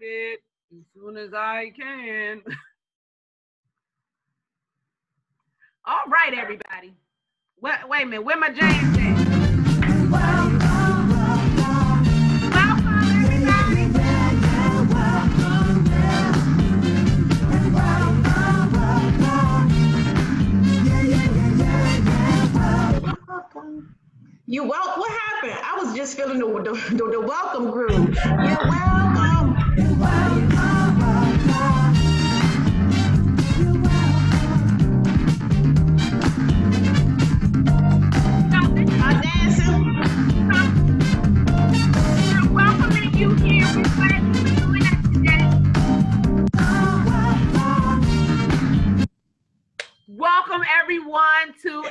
it as soon as I can. All right, everybody. Wait a minute. Where my James at? You welcome. What happened? I was just feeling the welcome groove. You're welcome. I'm dancing. We're welcoming you here. We're glad you're doing it today. Welcome everyone to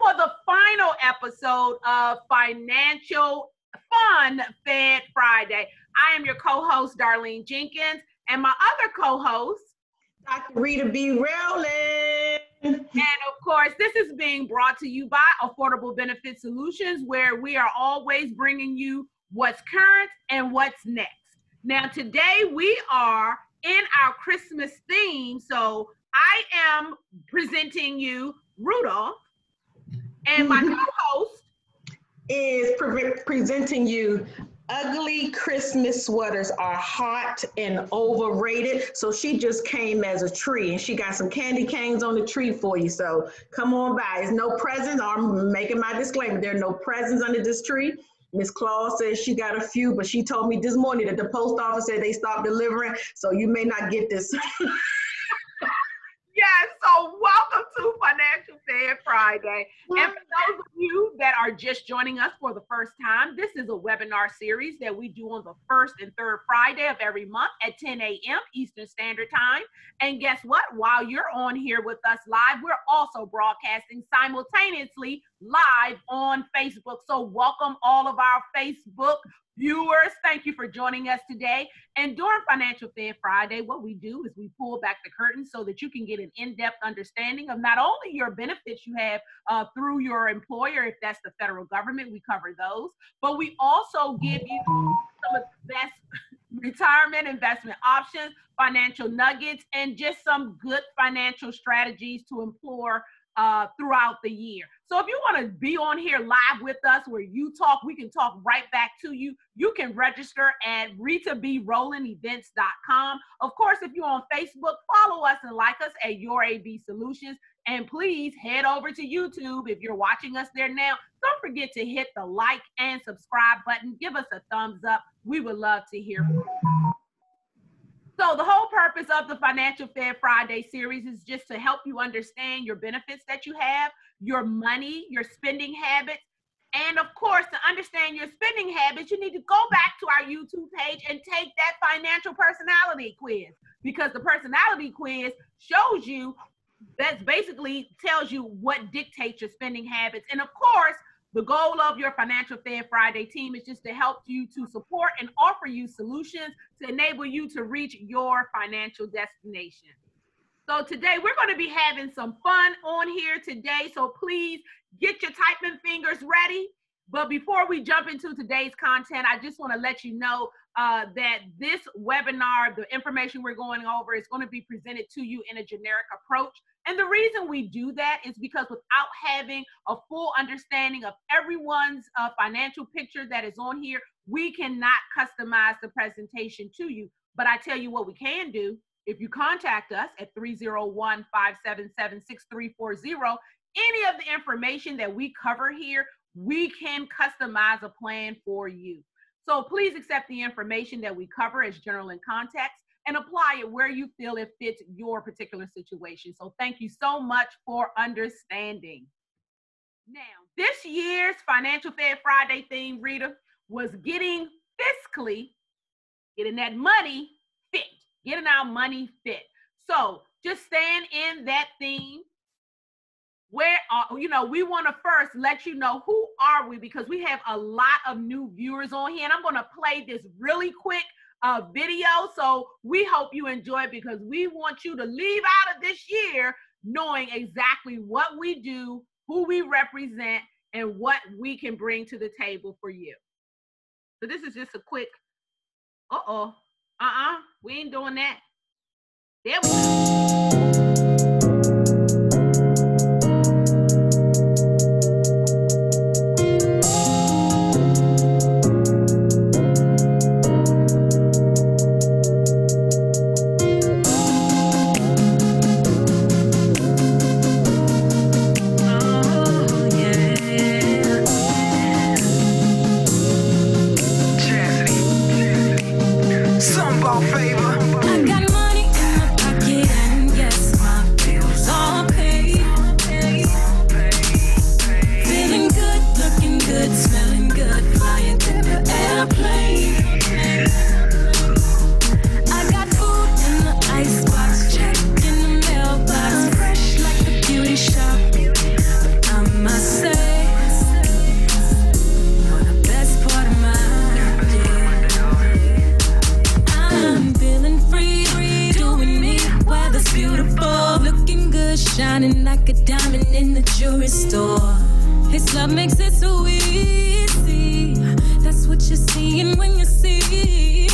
for the final episode of Financial Fun Fed Friday. I am your co-host, Darlene Jenkins, and my other co-host, Dr. Rita B. Rowland. And of course, this is being brought to you by Affordable Benefit Solutions, where we are always bringing you what's current and what's next. Now, today we are in our Christmas theme, so I am presenting you Rudolph, and my co-host is presenting you ugly Christmas sweaters are hot and overrated. So she just came as a tree and she got some candy canes on the tree for you. So come on by. There's no presents. I'm making my disclaimer. There are no presents under this tree. Miss Claus says she got a few, but she told me this morning that the post office said they stopped delivering. So you may not get this. Yes, so welcome to Financial Fed Friday. And for those of you that are just joining us for the first time, this is a webinar series that we do on the first and third Friday of every month at 10 a.m. Eastern Standard Time. And guess what? While you're on here with us live, we're also broadcasting simultaneously live on Facebook. So welcome all of our Facebook viewers. Thank you for joining us today. And during Financial Fed Friday, what we do is we pull back the curtain so that you can get an in-depth understanding of not only your benefits you have through your employer, if that's the federal government, we cover those, but we also give you some of the best retirement investment options, financial nuggets, and just some good financial strategies to employ throughout the year. So if you want to be on here live with us where you talk, we can talk right back to you. You can register at RitaBRowlandEvents.com. Of course, if you're on Facebook, follow us and like us at Your AV Solutions. And please head over to YouTube. If you're watching us there now, don't forget to hit the like and subscribe button. Give us a thumbs up. We would love to hear from you. So the whole purpose of the Financial Fed Friday series is just to help you understand your benefits that you have, your money, your spending habits, and of course, to understand your spending habits, you need to go back to our YouTube page and take that financial personality quiz, because the personality quiz shows you, that basically tells you what dictates your spending habits. And of course, the goal of your Financial Fed Friday team is just to help you to support and offer you solutions to enable you to reach your financial destination. So today we're going to be having some fun on here today. So please get your typing fingers ready. But before we jump into today's content, I just want to let you know that this webinar, the information we're going over, is going to be presented to you in a generic approach. And the reason we do that is because without having a full understanding of everyone's financial picture that is on here, we cannot customize the presentation to you. But I tell you what we can do. If you contact us at 301-577-6340, any of the information that we cover here, we can customize a plan for you. So please accept the information that we cover as general in context and apply it where you feel it fits your particular situation. So thank you so much for understanding. Now, this year's Financial Fed Friday theme, Rita, was getting that money fit, getting our money fit. So just stand in that theme. Where we want to first let you know who are we, because we have a lot of new viewers on here, and I'm going to play this really quick video. So we hope you enjoy it, because we want you to leave out of this year knowing exactly what we do, who we represent, and what we can bring to the table for you. So this is just a quick, We ain't doing that. There we go. Shining like a diamond in the jewelry store. His love makes it so easy. That's what you're seeing when you see me.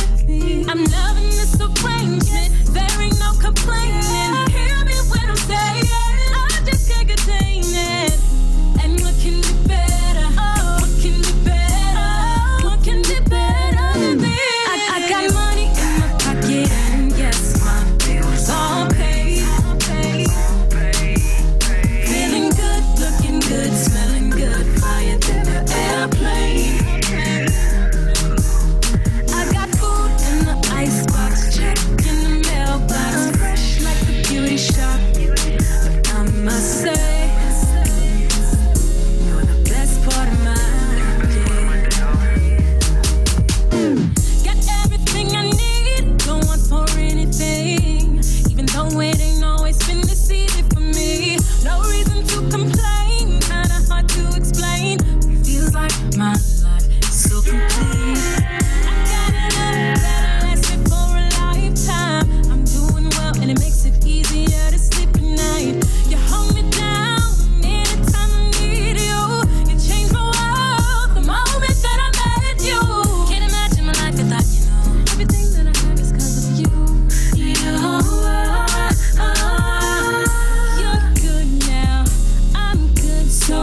I'm loving this arrangement. There ain't no complaining. Hear me when I'm saying I just can't contain it. And what can be better? What can be better? What can be better than this? I got money in my pocket and yes, my bills all paid. Good, smelling good, fire than an airplane. I got food in the icebox, check in the mailbox, fresh like a beauty shop. But I must say, you're the best part of my day. Got everything I need, don't want for anything. Even though it ain't always been this easy for me, no reason to complain. Hard to explain. It feels like my life is so complete. I got a love that'll last me for a lifetime. I'm doing well and it makes it easier to sleep at night. You hold me down anytime I need you. You changed my world the moment that I met you. Can't imagine my life without you. Everything that I have is 'cause of you. You're good now. I'm good so.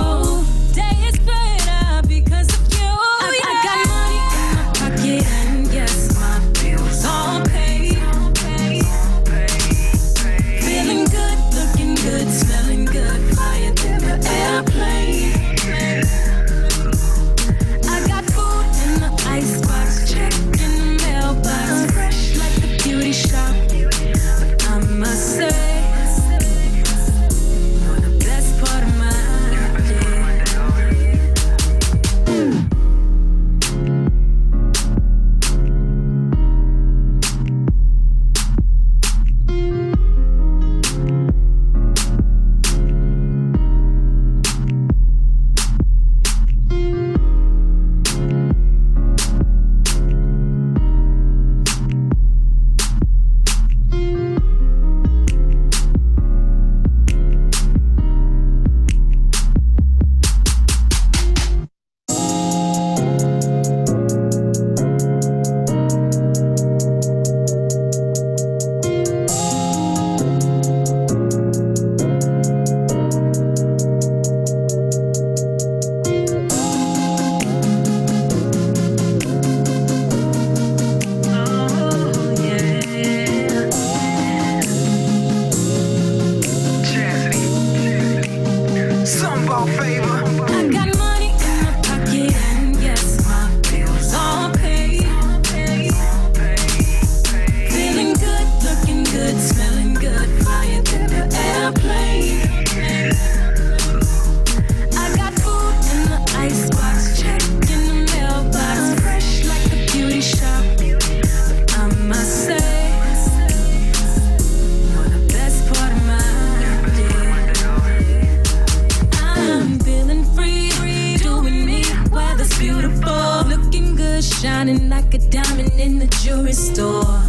Shining like a diamond in the jewelry store.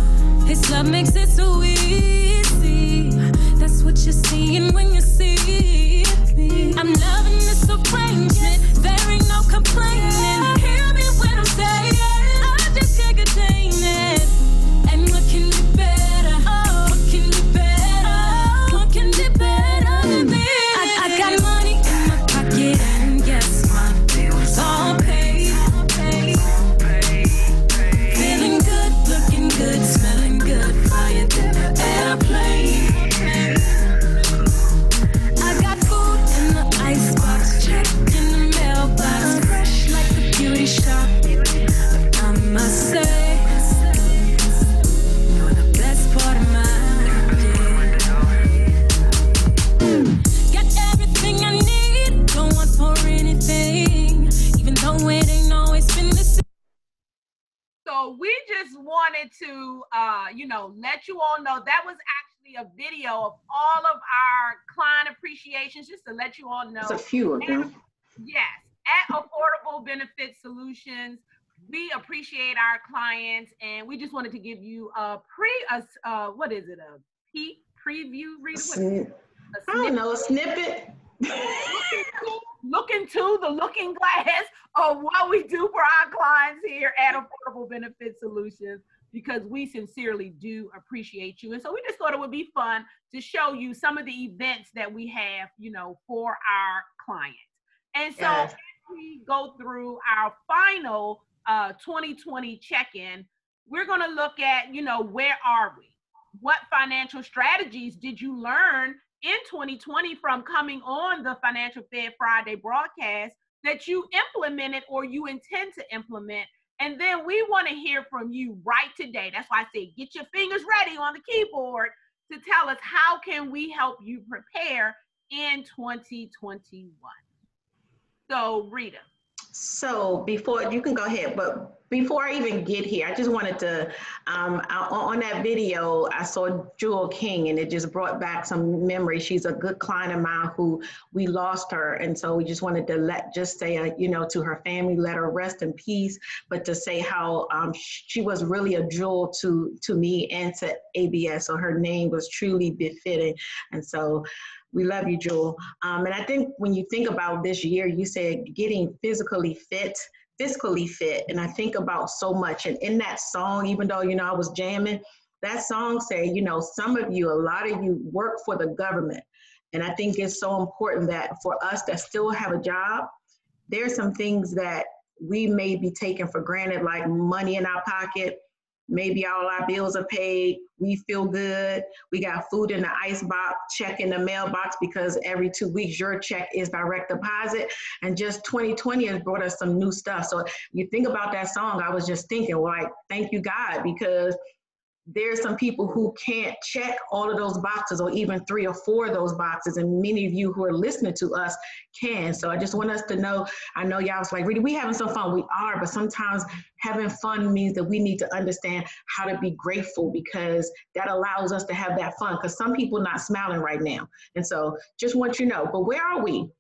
His love makes it so easy. That's what you're seeing when you see me. I'm loving this arrangement. There ain't no complaining. Hear me when I'm saying I just can't contain it. And to, let you all know that was actually a video of all of our client appreciations, just to let you all know. It's a few of them. Yes, at Affordable Benefit Solutions, we appreciate our clients, and we just wanted to give you a preview, Rita? I don't know, a snippet. Look into the looking glass of what we do for our clients here at Affordable Benefit Solutions, because we sincerely do appreciate you. And so we just thought it would be fun to show you some of the events that we have, for our clients. And so as we go through our final 2020 check-in, we're going to look at, where are we? What financial strategies did you learn in 2020 from coming on the Financial Fed Friday broadcast that you implemented or you intend to implement? And then we want to hear from you right today. That's why I say get your fingers ready on the keyboard to tell us how can we help you prepare in 2021. So Rita. So before, you can go ahead, but before I even get here, I just wanted to, on that video, I saw Jewel King, and it just brought back some memories. She's a good client of mine who we lost her. And so we just wanted to say, to her family, let her rest in peace, but to say how she was really a jewel to me and to ABS. So her name was truly befitting. And so we love you, Jewel. And I think when you think about this year, you said getting physically fit, and I think about so much. And in that song, even though, I was jamming, that song said, some of you, a lot of you work for the government. And I think it's so important that for us that still have a job, there's some things that we may be taking for granted, like money in our pocket. Maybe all our bills are paid. We feel good. We got food in the ice box, check in the mailbox, because every 2 weeks your check is direct deposit. And just 2020 has brought us some new stuff. So you think about that song, I was just thinking, thank you, God, because there's some people who can't check all of those boxes, or even 3 or 4 of those boxes. And many of you who are listening to us can. So I just want us to know, I know y'all was like, Rita, we having some fun. We are, but sometimes having fun means that we need to understand how to be grateful, because that allows us to have that fun, because some people not smiling right now. And so just want you to know, but where are we?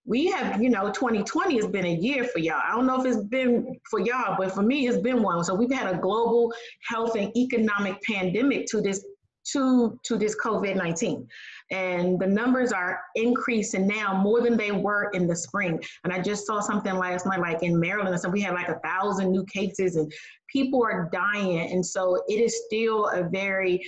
We have, 2020 has been a year for y'all. I don't know if it's been for y'all, but for me, it's been one. So we've had a global health and economic pandemic to this COVID-19. And the numbers are increasing now more than they were in the spring. And I just saw something last night, like in Maryland, so we had like 1,000 new cases and people are dying. And so it is still a very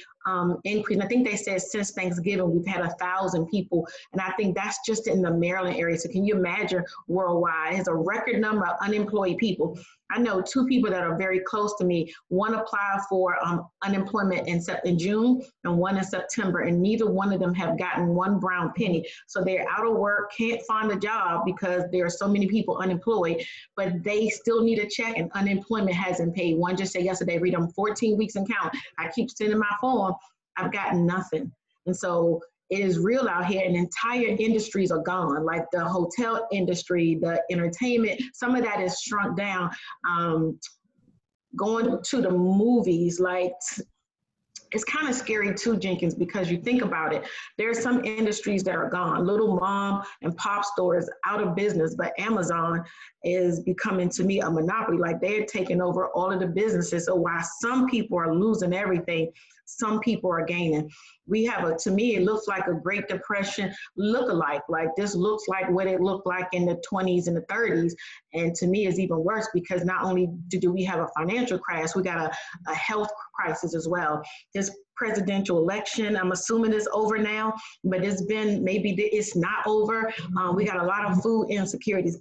increase. I think they said since Thanksgiving, we've had 1,000 people. And I think that's just in the Maryland area. So can you imagine worldwide? It's a record number of unemployed people. I know 2 people that are very close to me. One applied for unemployment in June and one in September, and neither one of them have gotten one brown penny. So they're out of work, can't find a job because there are so many people unemployed, but they still need a check and unemployment hasn't paid. One just said yesterday, Rita, I'm 14 weeks and count. I keep sending my form, I've gotten nothing. And so it is real out here, and entire industries are gone, like the hotel industry, the entertainment, some of that is shrunk down. Going to the movies, it's kind of scary too, Jenkins, because you think about it. There are some industries that are gone. Little mom and pop stores out of business, but Amazon is becoming, to me, a monopoly. Like, they're taking over all of the businesses. So while some people are losing everything, some people are gaining. We have to me, it looks like a Great Depression look-alike. Like, this looks like what it looked like in the 20s and the 30s. And to me, it's even worse, because not only do we have a financial crash, we got a health crisis as well. This presidential election, I'm assuming it's over now, but it's not over. We got a lot of food insecurities.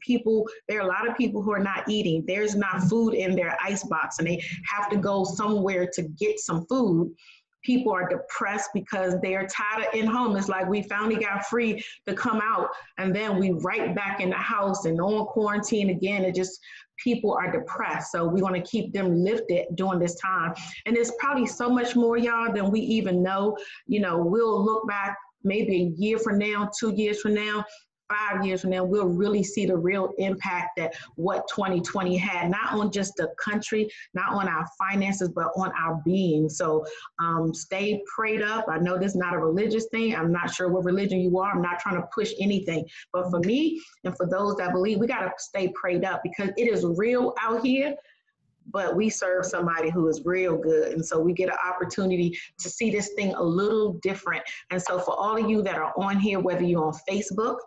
There are a lot of people who are not eating. There's not food in their icebox, and they have to go somewhere to get some food. People are depressed because they are tired of in home. It's like we finally got free to come out, and then we right back in the house and on quarantine again. People are depressed. So we want to keep them lifted during this time. And there's probably so much more, y'all, than we even know. We'll look back maybe a year from now, 2 years from now, 5 years from now, we'll really see the real impact that what 2020 had, not on just the country, not on our finances, but on our being. So stay prayed up. I know this is not a religious thing. I'm not sure what religion you are. I'm not trying to push anything. But for me and for those that believe, we got to stay prayed up because it is real out here. But we serve somebody who is real good. And so we get an opportunity to see this thing a little different. And so for all of you that are on here, whether you're on Facebook,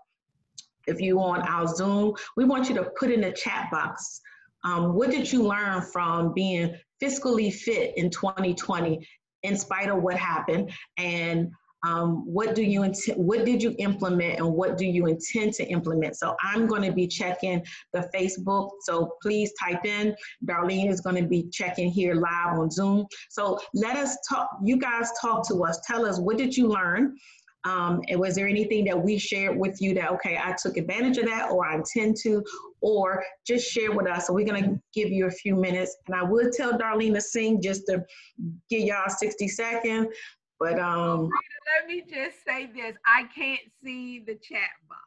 if you're on our Zoom, we want you to put in the chat box, what did you learn from being fiscally fit in 2020 in spite of what happened? And what did you implement and what do you intend to implement? So I'm going to be checking the Facebook. So please type in. Darlene is going to be checking here live on Zoom. So let us talk. You guys talk to us. Tell us, what did you learn? And was there anything that we shared with you that, okay, I took advantage of that, or I intend to, or just share with us? So we're going to give you a few minutes. And I would tell Darlene to sing just to give y'all 60 seconds. But let me just say this. I can't see the chat box,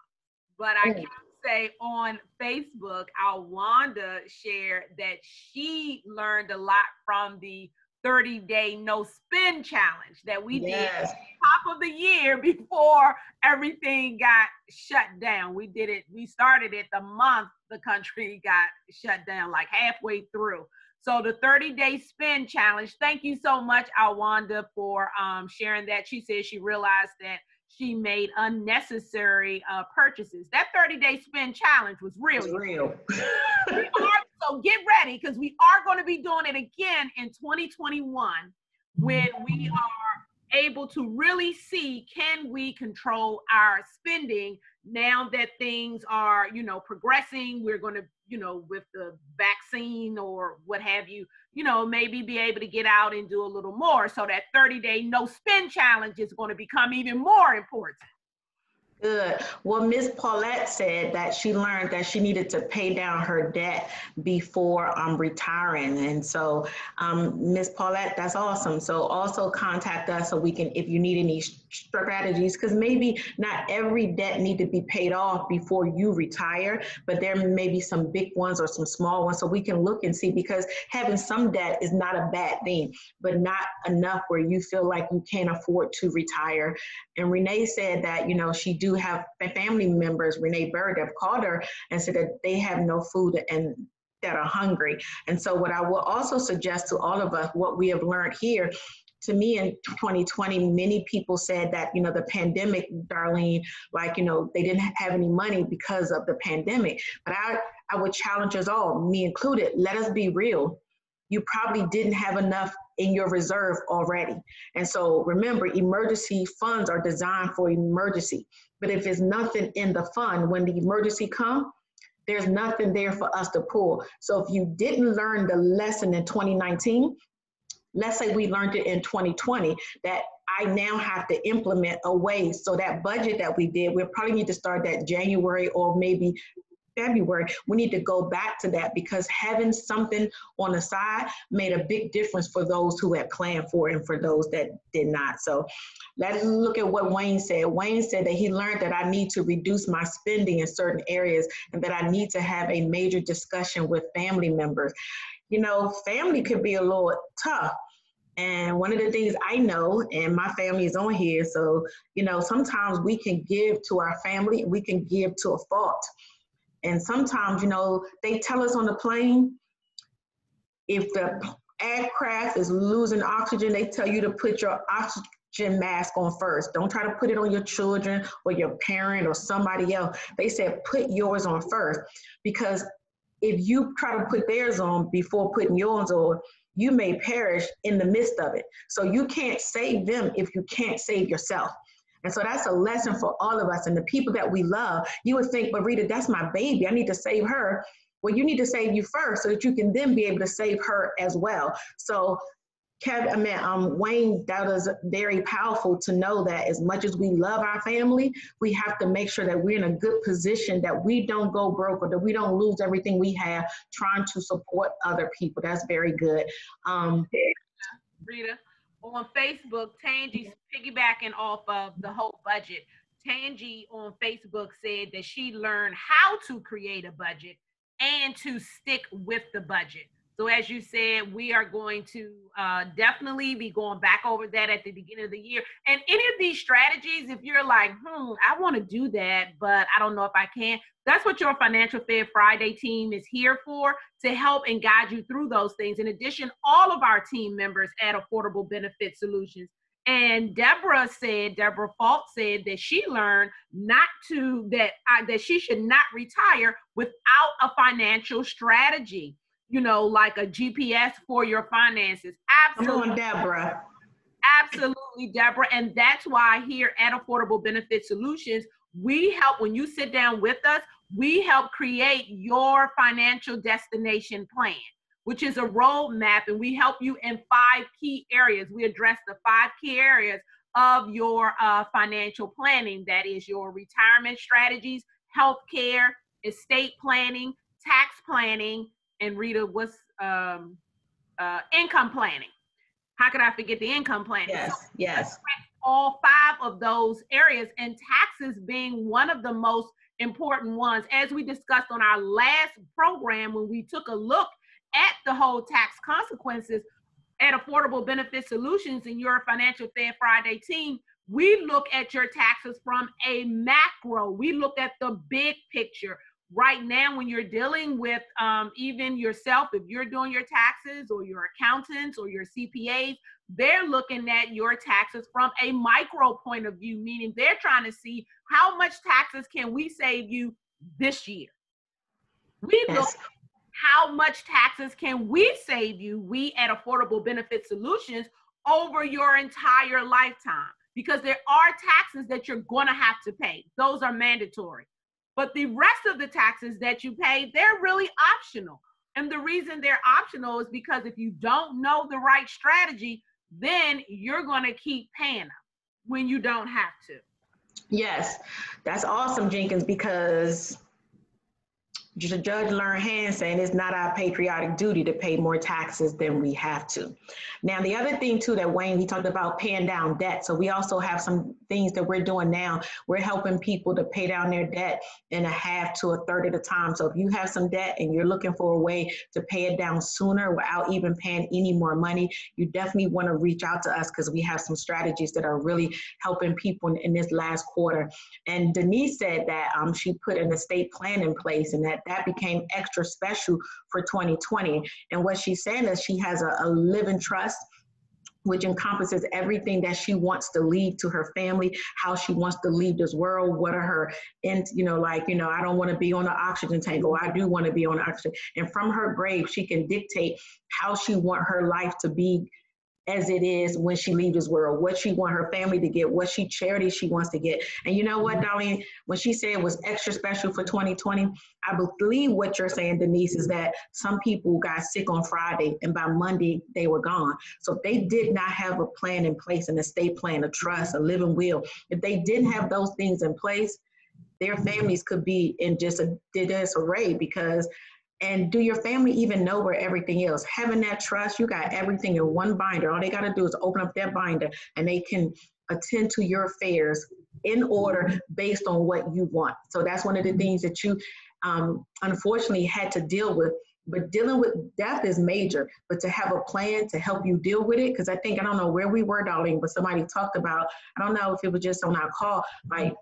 but I can say on Facebook, our Wanda shared that she learned a lot from the 30-day no spend challenge that we did at the top of the year before everything got shut down. We did it. We started it the month the country got shut down, like halfway through. So the 30-day spend challenge, thank you so much, Awanda, for sharing that. She said she realized that she made unnecessary purchases. That 30-day spend challenge was real. So get ready, because we are going to be doing it again in 2021 when we are able to really see, can we control our spending now that things are, progressing. We're going to, with the vaccine or what have you, maybe be able to get out and do a little more. So that 30-day no spend challenge is going to become even more important. Good. Well, Miss Paulette said that she learned that she needed to pay down her debt before retiring. And so, Miss Paulette, that's awesome. So also contact us so we can, if you need any strategies, because maybe not every debt need to be paid off before you retire, but there may be some big ones or some small ones. So we can look and see, because having some debt is not a bad thing, but not enough where you feel like you can't afford to retire. And Renee said that, she do have family members, Renee Bird, have called her and said that they have no food and that are hungry. And so what I will also suggest to all of us, what we have learned here, to me in 2020, many people said that, the pandemic, Darlene, they didn't have any money because of the pandemic. But I would challenge us all, me included, let us be real. You probably didn't have enough in your reserve already. And so remember, emergency funds are designed for emergency. But if there's nothing in the fund, when the emergency comes, there's nothing there for us to pull. So if you didn't learn the lesson in 2019, let's say we learned it in 2020, that I now have to implement a way. So that budget that we did, we'll probably need to start that January or maybe February. We need to go back to that, because having something on the side made a big difference for those who had planned for it and for those that did not. So let's look at what Wayne said. Wayne said that he learned that I need to reduce my spending in certain areas and that I need to have a major discussion with family members. Family could be a little tough. And one of the things I know, and my family is on here, so, sometimes we can give to our family, we can give to a fault. And sometimes, they tell us on the plane, if the aircraft is losing oxygen, they tell you to put your oxygen mask on first. Don't try to put it on your children or your parent or somebody else. They said, put yours on first, because if you try to put theirs on before putting yours on, you may perish in the midst of it. So you can't save them if you can't save yourself. And so that's a lesson for all of us and the people that we love. You would think, but Rita, that's my baby. I need to save her. Well, you need to save you first so that you can then be able to save her as well. So Wayne, that is very powerful to know that as much as we love our family, we have to make sure that we're in a good position, that we don't go broke or that we don't lose everything we have trying to support other people. That's very good. Rita, on Facebook, Tangi's piggybacking off of the whole budget. Tangi on Facebook said that she learned how to create a budget and to stick with the budget. So as you said, we are going to definitely be going back over that at the beginning of the year. And any of these strategies, if you're like, I want to do that, but I don't know if I can, that's what your Financial Fed Friday team is here for, to help and guide you through those things. In addition, all of our team members at Affordable Benefit Solutions. And Deborah Fault said that she learned that she should not retire without a financial strategy, like a GPS for your finances. Absolutely. Come on, Deborah. Absolutely, Deborah. And that's why here at Affordable Benefit Solutions, we help, when you sit down with us, we help create your financial destination plan, which is a roadmap, and we help you in 5 key areas. We address the 5 key areas of your financial planning. That is your retirement strategies, healthcare, estate planning, tax planning, and Rita, what's income planning? How could I forget the income planning? Yes. All 5 of those areas, and taxes being one of the most important ones. As we discussed on our last program, when we took a look at the whole tax consequences at Affordable Benefit Solutions and your Financial Fed Friday team, we look at your taxes from a macro. We look at the big picture. Right now, when you're dealing with even yourself, if you're doing your taxes, or your accountants or your CPAs, they're looking at your taxes from a micro point of view, meaning they're trying to see how much taxes can we save you this year. We look at how much taxes can we save you, we at Affordable Benefit Solutions, over your entire lifetime, because there are taxes that you're going to have to pay. Those are mandatory. But the rest of the taxes that you pay, they're really optional. And the reason they're optional is because if you don't know the right strategy, then you're going to keep paying them when you don't have to. Yes, that's awesome, Jenkins, because Judge Learn Hand saying it's not our patriotic duty to pay more taxes than we have to. Now, the other thing too that Wayne, he talked about paying down debt. So we also have some things that we're doing now. We're helping people to pay down their debt in a half to a third of the time. So if you have some debt and you're looking for a way to pay it down sooner without even paying any more money, you definitely want to reach out to us, because we have some strategies that are really helping people in this last quarter. And Denise said that she put an estate plan in place, and that became extra special for 2020. And what she's saying is she has a living trust, which encompasses everything that she wants to leave to her family, how she wants to leave this world, what are her, and I don't want to be on the oxygen tank, or I do want to be on the oxygen. And from her grave, she can dictate how she want her life to be as it is when she leaves this world, what she want her family to get, what charity she wants to get. And you know what, Darlene, when she said it was extra special for 2020, I believe what you're saying, Denise, is that some people got sick on Friday and by Monday they were gone. So if they did not have a plan in place, an estate plan, a trust, a living will, if they didn't have those things in place, their families could be in just a disarray. And do your family even know where everything is? Having that trust, you got everything in one binder. All they got to do is open up that binder and they can attend to your affairs in order based on what you want. So that's one of the things that you unfortunately had to deal with. But dealing with death is major, but to have a plan to help you deal with it, because I don't know where we were, Darlene, but somebody talked about, I don't know if it was just on our call, like,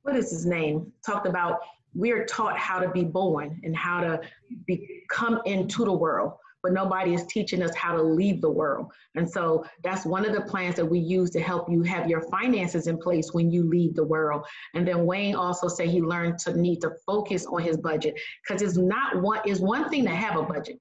what is his name? Talked about we're taught how to be born and how to come into the world, but nobody is teaching us how to leave the world. And so that's one of the plans that we use to help you have your finances in place when you leave the world. And then Wayne also said he learned to need to focus on his budget, because it's one thing to have a budget.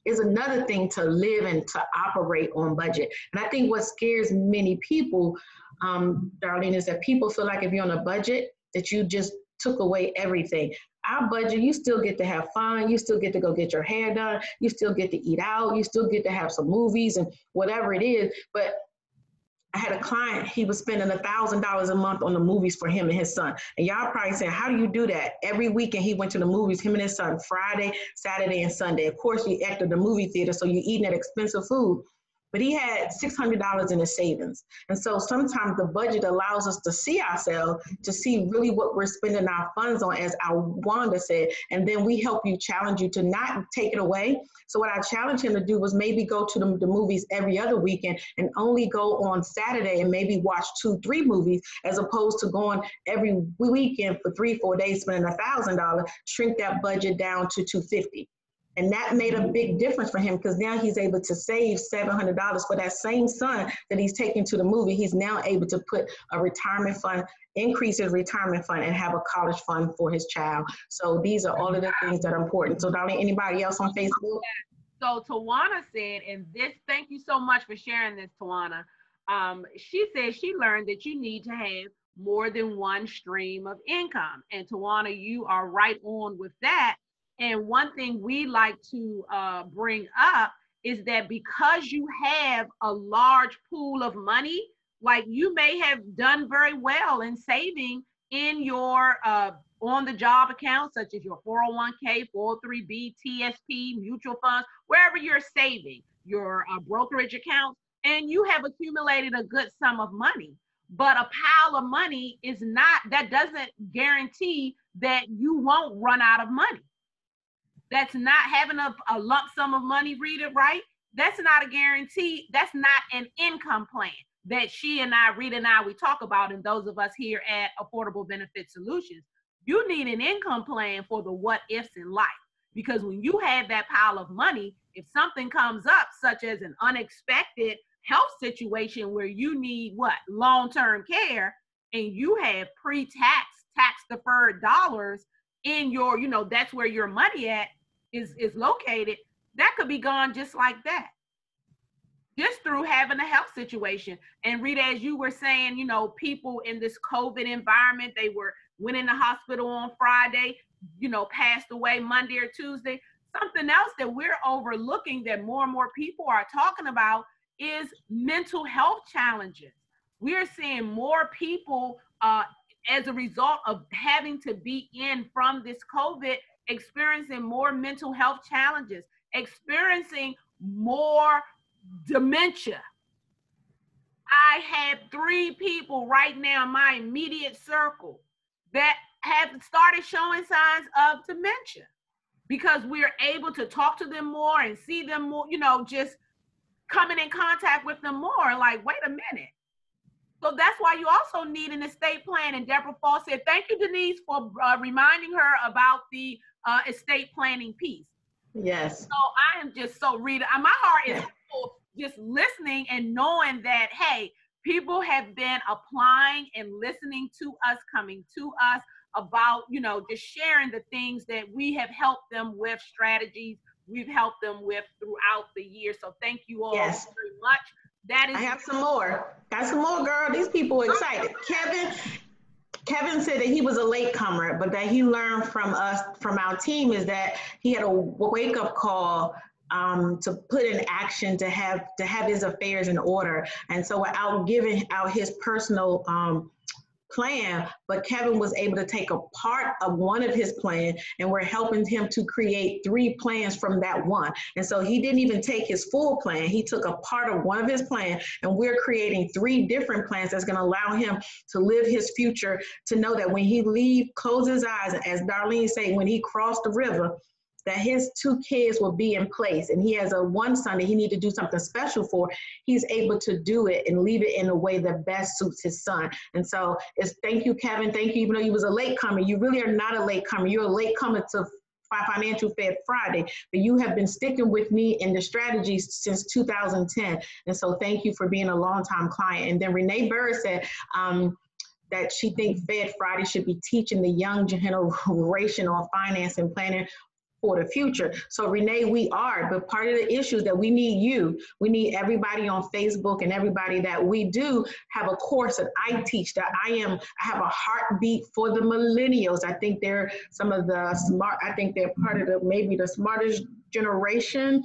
It's another thing to live and to operate on budget. And I think what scares many people, Darlene, is that people feel like if you're on a budget, that you just took away everything. Our budget, you still get to have fun. You still get to go get your hair done. You still get to eat out. You still get to have some movies and whatever it is. But I had a client, he was spending $1,000 a month on the movies for him and his son. And y'all probably saying, how do you do that? Every weekend he went to the movies, him and his son, Friday, Saturday, and Sunday. Of course, you act at the movie theater, so you're eating that expensive food. but he had $600 in his savings. And so sometimes the budget allows us to see ourselves, to see really what we're spending our funds on, as our Wanda said. And then we help you, challenge you to not take it away. So what I challenged him to do was maybe go to the movies every other weekend and only go on Saturday and maybe watch 2-3 movies, as opposed to going every weekend for 3-4 days, spending $1,000, shrink that budget down to $250. And that made a big difference for him, because now he's able to save $700 for that same son that he's taking to the movie. He's now able to put a retirement fund, increase his retirement fund, and have a college fund for his child. So these are all of the things that are important. So Darlene, anybody else on Facebook? So Tawana said, and this, thank you so much for sharing this, Tawana. She said she learned that you need to have more than one stream of income. And Tawana, you are right on with that. And one thing we like to bring up is that because you have a large pool of money, like you may have done very well in saving in your on-the-job accounts, such as your 401k, 403b, TSP, mutual funds, wherever you're saving, your brokerage accounts, and you have accumulated a good sum of money. But a pile of money is not, that doesn't guarantee that you won't run out of money. That's not having a lump sum of money, Rita, right? That's not a guarantee. That's not an income plan that she and I, Rita and I, we talk about, and those of us here at Affordable Benefit Solutions. You need an income plan for the what ifs in life, because when you have that pile of money, if something comes up, such as an unexpected health situation where you need long-term care, and you have pre-tax, tax-deferred dollars in your, that's where your money is located, that could be gone just like that, just through having a health situation. And Rita, as you were saying, people in this COVID environment, they went in the hospital on Friday, passed away Monday or Tuesday. Something else that we're overlooking that more and more people are talking about is mental health challenges. We're seeing more people as a result of having to be in from this COVID, experiencing more mental health challenges, experiencing more dementia. I have 3 people right now in my immediate circle that have started showing signs of dementia, because we're able to talk to them more and see them more, just coming in contact with them more. Like, wait a minute. So that's why you also need an estate plan. And Deborah Fall said, thank you, Denise, for reminding her about the estate planning piece. Yes. So I am just so, Rita, my heart is full just listening and knowing that, hey, people have been applying and listening to us, coming to us about, just sharing the things that we have helped them with, strategies we've helped them with throughout the year. So thank you all very much. I have some more. Got some more, girl. These people are excited. Kevin said that he was a latecomer, but that he learned from us, from our team, is that he had a wake-up call to put in action to have his affairs in order. And so without giving out his personal plan, but Kevin was able to take a part of one of his plans, and we're helping him to create 3 plans from that one. And so he didn't even take his full plan. He took a part of one of his plans, and we're creating 3 different plans that's going to allow him to live his future, to know that when he close his eyes, as Darlene said, when he crossed the river, that his 2 kids will be in place, and he has one son that he need to do something special for. He's able to do it and leave it in a way that best suits his son. And so it's thank you, Kevin. Thank you. Even though you was a latecomer, you really are not a latecomer. You're a latecomer to Financial Fed Friday, but you have been sticking with me in the strategies since 2010. And so thank you for being a longtime client. And then Renee Bird said, that she thinks Fed Friday should be teaching the young generation on finance and planning for the future. So Renee, we are, but part of the issue is that we need everybody on Facebook, and everybody that we do have a course that I teach, that I have a heartbeat for the millennials. I think they're some of the smart, I think they're part of maybe the smartest generation.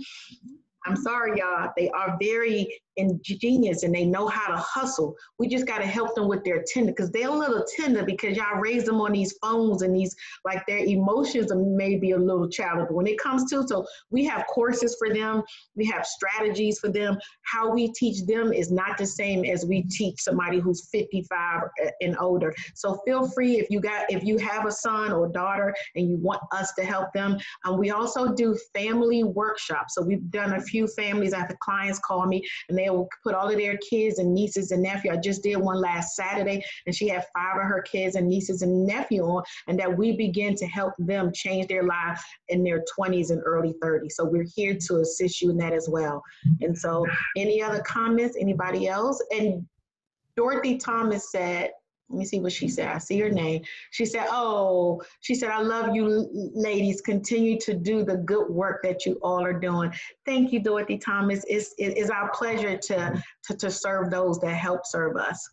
I'm sorry, y'all. They are very ingenious and they know how to hustle. We just got to help them with their tender, because they're a little tender because y'all raise them on these phones and these, like, their emotions are maybe a little challenging when it comes to. So we have courses for them. We have strategies for them. How we teach them is not the same as we teach somebody who's 55 and older. So feel free, if you have a son or daughter and you want us to help them. We also do family workshops. So we've done a few families. I have clients call me and they will put all of their kids and nieces and nephew. I just did one last Saturday and she had 5 of her kids and nieces and nephew on, and that we begin to help them change their lives in their 20s and early 30s. So we're here to assist you in that as well. And so any other comments, anybody else? And Dorothy Thomas said, let me see what she said. I see her name. She said, I love you ladies. Continue to do the good work that you all are doing. Thank you, Dorothy Thomas. It's our pleasure to serve those that help serve us.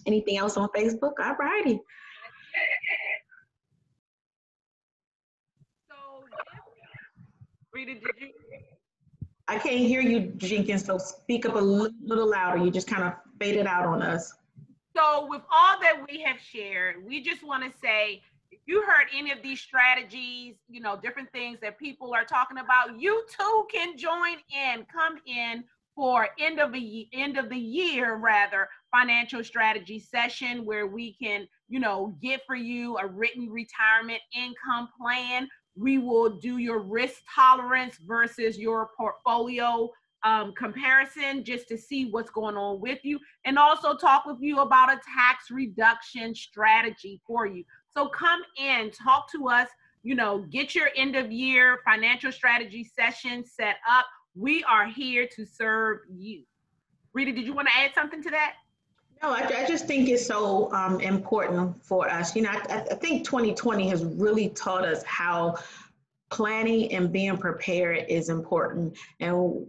Anything else on Facebook? All righty. So, Rita, did you? I can't hear you, Jenkins, so speak up a little louder. You just kind of faded out on us. So with all that we have shared, we just want to say, if you heard any of these strategies, different things that people are talking about, you too can join in, come in for end of the year financial strategy session where we can, get for you a written retirement income plan. We will do your risk tolerance versus your portfolio comparison just to see what's going on with you, and also talk with you about a tax reduction strategy for you. So come in, talk to us, get your end of year financial strategy session set up. We are here to serve you. Rita, did you want to add something to that? No, I just think it's so important for us. I think 2020 has really taught us how planning and being prepared is important. And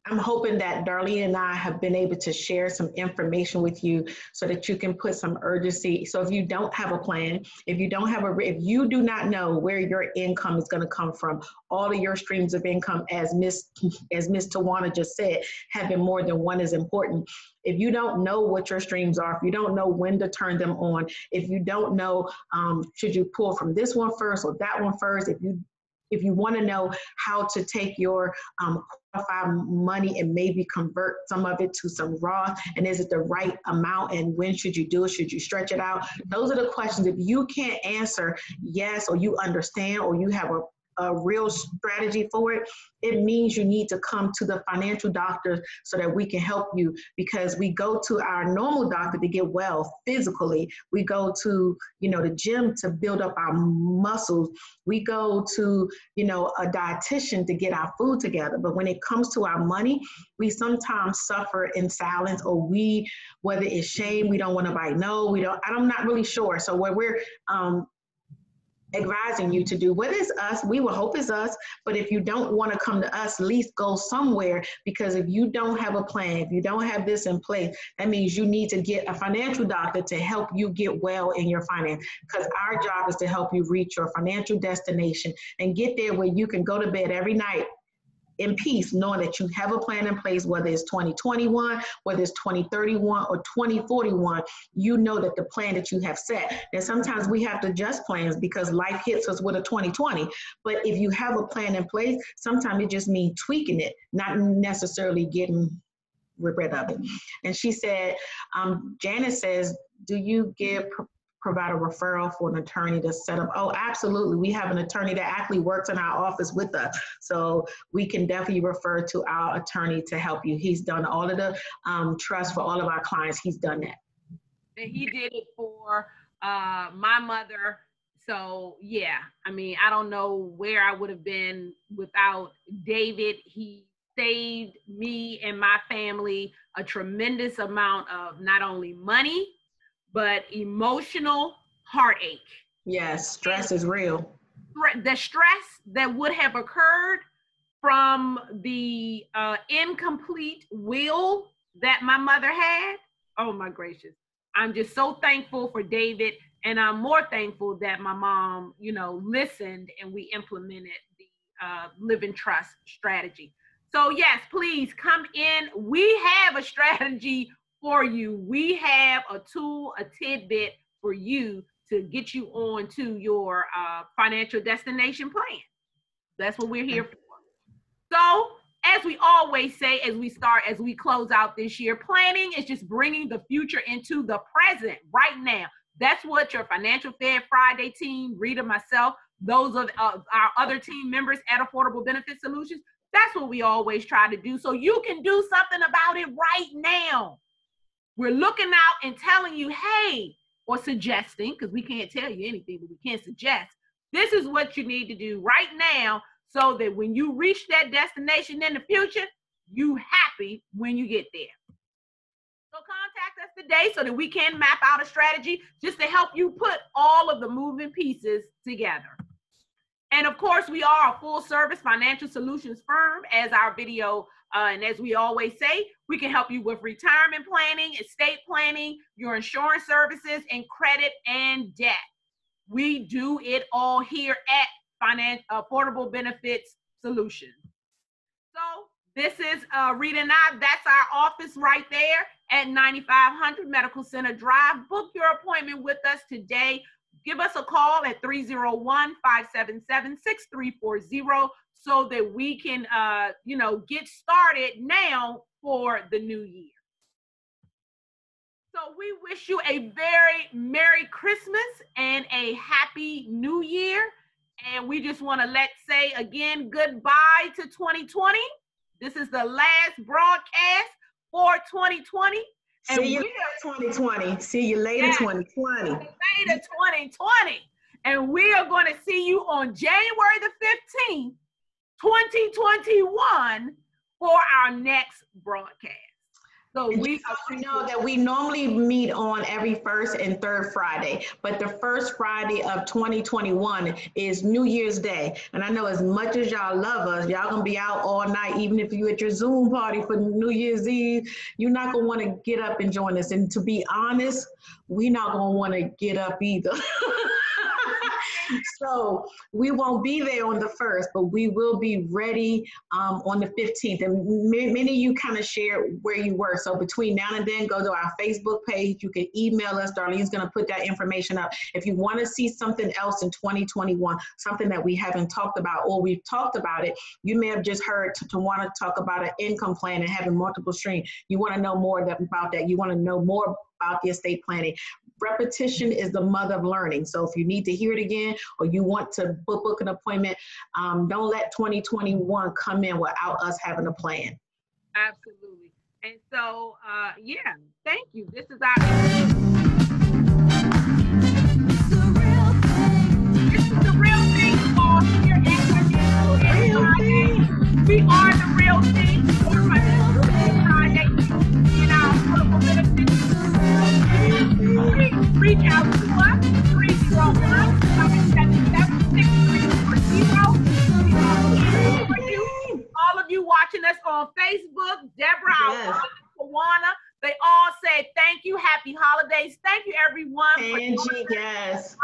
I'm hoping that Darlene and I have been able to share some information with you so that you can put some urgency. So if you don't have a plan, if you do not know where your income is going to come from, all of your streams of income, as Miss Tawana just said, having more than one is important. If you don't know what your streams are, if you don't know when to turn them on, if you don't know, should you pull from this one first or that one first, if you want to know how to take your qualified money and maybe convert some of it to some Roth, and is it the right amount, and when should you do it? Should you stretch it out? Those are the questions. If you can't answer yes, or you understand, or you have a real strategy for it, it means you need to come to the financial doctor so that we can help you, because we go to our normal doctor to get well physically. We go to, the gym to build up our muscles. We go to, a dietitian to get our food together. But when it comes to our money, we sometimes suffer in silence, or whether it's shame, we don't want nobody to know, I'm not really sure. So what we're advising you to do, whether it's us, we will hope it's us, but if you don't want to come to us, at least go somewhere, because if you don't have a plan, if you don't have this in place, that means you need to get a financial doctor to help you get well in your finance, because our job is to help you reach your financial destination and get there where you can go to bed every night in peace, knowing that you have a plan in place, whether it's 2021, whether it's 2031 or 2041, you know that the plan that you have set. And sometimes we have to adjust plans because life hits us with a 2020. But if you have a plan in place, sometimes it just means tweaking it, not necessarily getting rid of it. And she said, Janice says, do you provide a referral for an attorney to set up? Oh, absolutely. We have an attorney that actually works in our office with us. So we can definitely refer to our attorney to help you. He's done all of the trust for all of our clients. He's done that. And he did it for my mother. So yeah, I don't know where I would have been without David. He saved me and my family a tremendous amount of not only money, but emotional heartache. Yes, stress is real. The stress that would have occurred from the incomplete will that my mother had. Oh my gracious. I'm just so thankful for David, and I'm more thankful that my mom, listened and we implemented the Live in Trust strategy. So yes, please come in. We have a strategy for you. We have a tool, a tidbit for you to get you on to your financial destination plan. That's what we're here for. So as we always say, as we close out this year, planning is just bringing the future into the present right now. That's what your Financial Fed Friday team, Rita, myself, those of our other team members at Affordable Benefit Solutions, that's what we always try to do. So you can do something about it right now. We're looking out and telling you, hey, or suggesting, because we can't tell you anything, but we can suggest, this is what you need to do right now so that when you reach that destination in the future, you happy when you get there. So contact us today so that we can map out a strategy just to help you put all of the moving pieces together. And of course, we are a full service financial solutions firm, as our video, and as we always say, we can help you with retirement planning, estate planning, your insurance services, and credit and debt. We do it all here at Affordable Benefits Solutions. So this is Rita and I. That's our office right there at 9500 Medical Center Drive. Book your appointment with us today. Give us a call at 301-577-6340 so that we can, get started now for the new year. So we wish you a very Merry Christmas and a Happy New Year. And we just want to say again, goodbye to 2020. This is the last broadcast for 2020. And see you later, 2020. See you later, 2020. Later, 2020. And we are going to see you on January the 15th, 2021 for our next broadcast. So we know that we normally meet on every first and third Friday, but the first Friday of 2021 is New Year's Day. And I know as much as y'all love us, y'all gonna be out all night, even if you're at your Zoom party for New Year's Eve, you're not gonna wanna get up and join us. And to be honest, we're not gonna wanna get up either. So we won't be there on the 1st, but we will be ready on the 15th. And many of you kind of shared where you were. So between now and then, go to our Facebook page. You can email us. Darlene's going to put that information up. If you want to see something else in 2021, something that we haven't talked about or we've talked about it, you may have just heard to want to talk about an income plan and having multiple streams. You want to know more about that. You want to know more about the estate planning. Repetition is the mother of learning. So if you need to hear it again or you want to book an appointment, don't let 2021 come in without us having a plan. Absolutely. And so, thank you. This is our... This is the real thing for here at Financial Friday. We are the real thing for Financial Friday in our Affordable Benefits. Reach out to us, 301-577-6340. All of you watching us on Facebook, Deborah, Tawana, they all said thank you, happy holidays. Thank you, everyone. Angie, yes.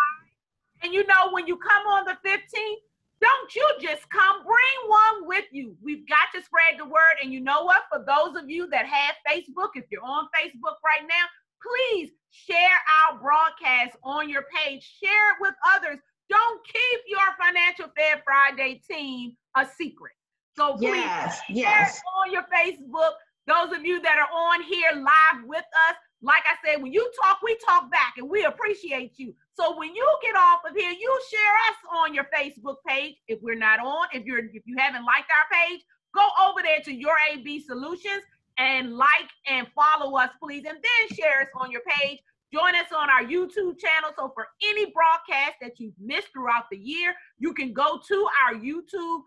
And when you come on the 15th, don't you just come, bring one with you. We've got to spread the word. And you know what? For those of you that have Facebook, if you're on Facebook right now, please share our broadcast on your page. Share it with others. Don't keep your Financial Fed Friday team a secret. So please share it on your Facebook. Those of you that are on here live with us, like I said, when you talk, we talk back, and we appreciate you. So when you get off of here, you share us on your Facebook page. If we're not on, if you haven't liked our page, go over there to Your AB Solutions and like and follow us, please, and then share us on your page. Join us on our YouTube channel. So for any broadcast that you've missed throughout the year, you can go to our YouTube,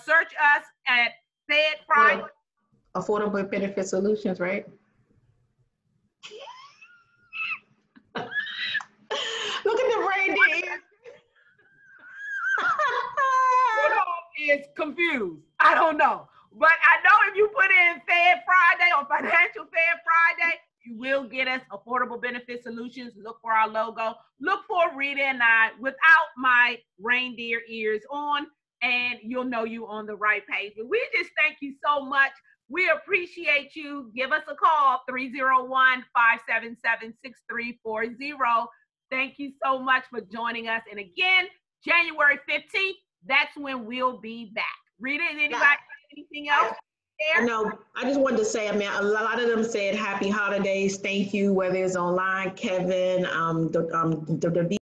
search us at Fed Friday. Affordable Benefit Solutions, right? Look at the reindeer. Is confused. I don't know. But I know if you put in Fed Friday or Financial Fed Friday, you will get us Affordable Benefit Solutions. Look for our logo. Look for Rita and I without my reindeer ears on. and you'll know you on the right page. But we just thank you so much. We appreciate you. Give us a call, 301-577-6340. Thank you so much for joining us. And again, January 15th, that's when we'll be back. Rita, is anybody have anything else? No, I just wanted to say, I mean, a lot of them said happy holidays, thank you, whether it's online, Kevin, the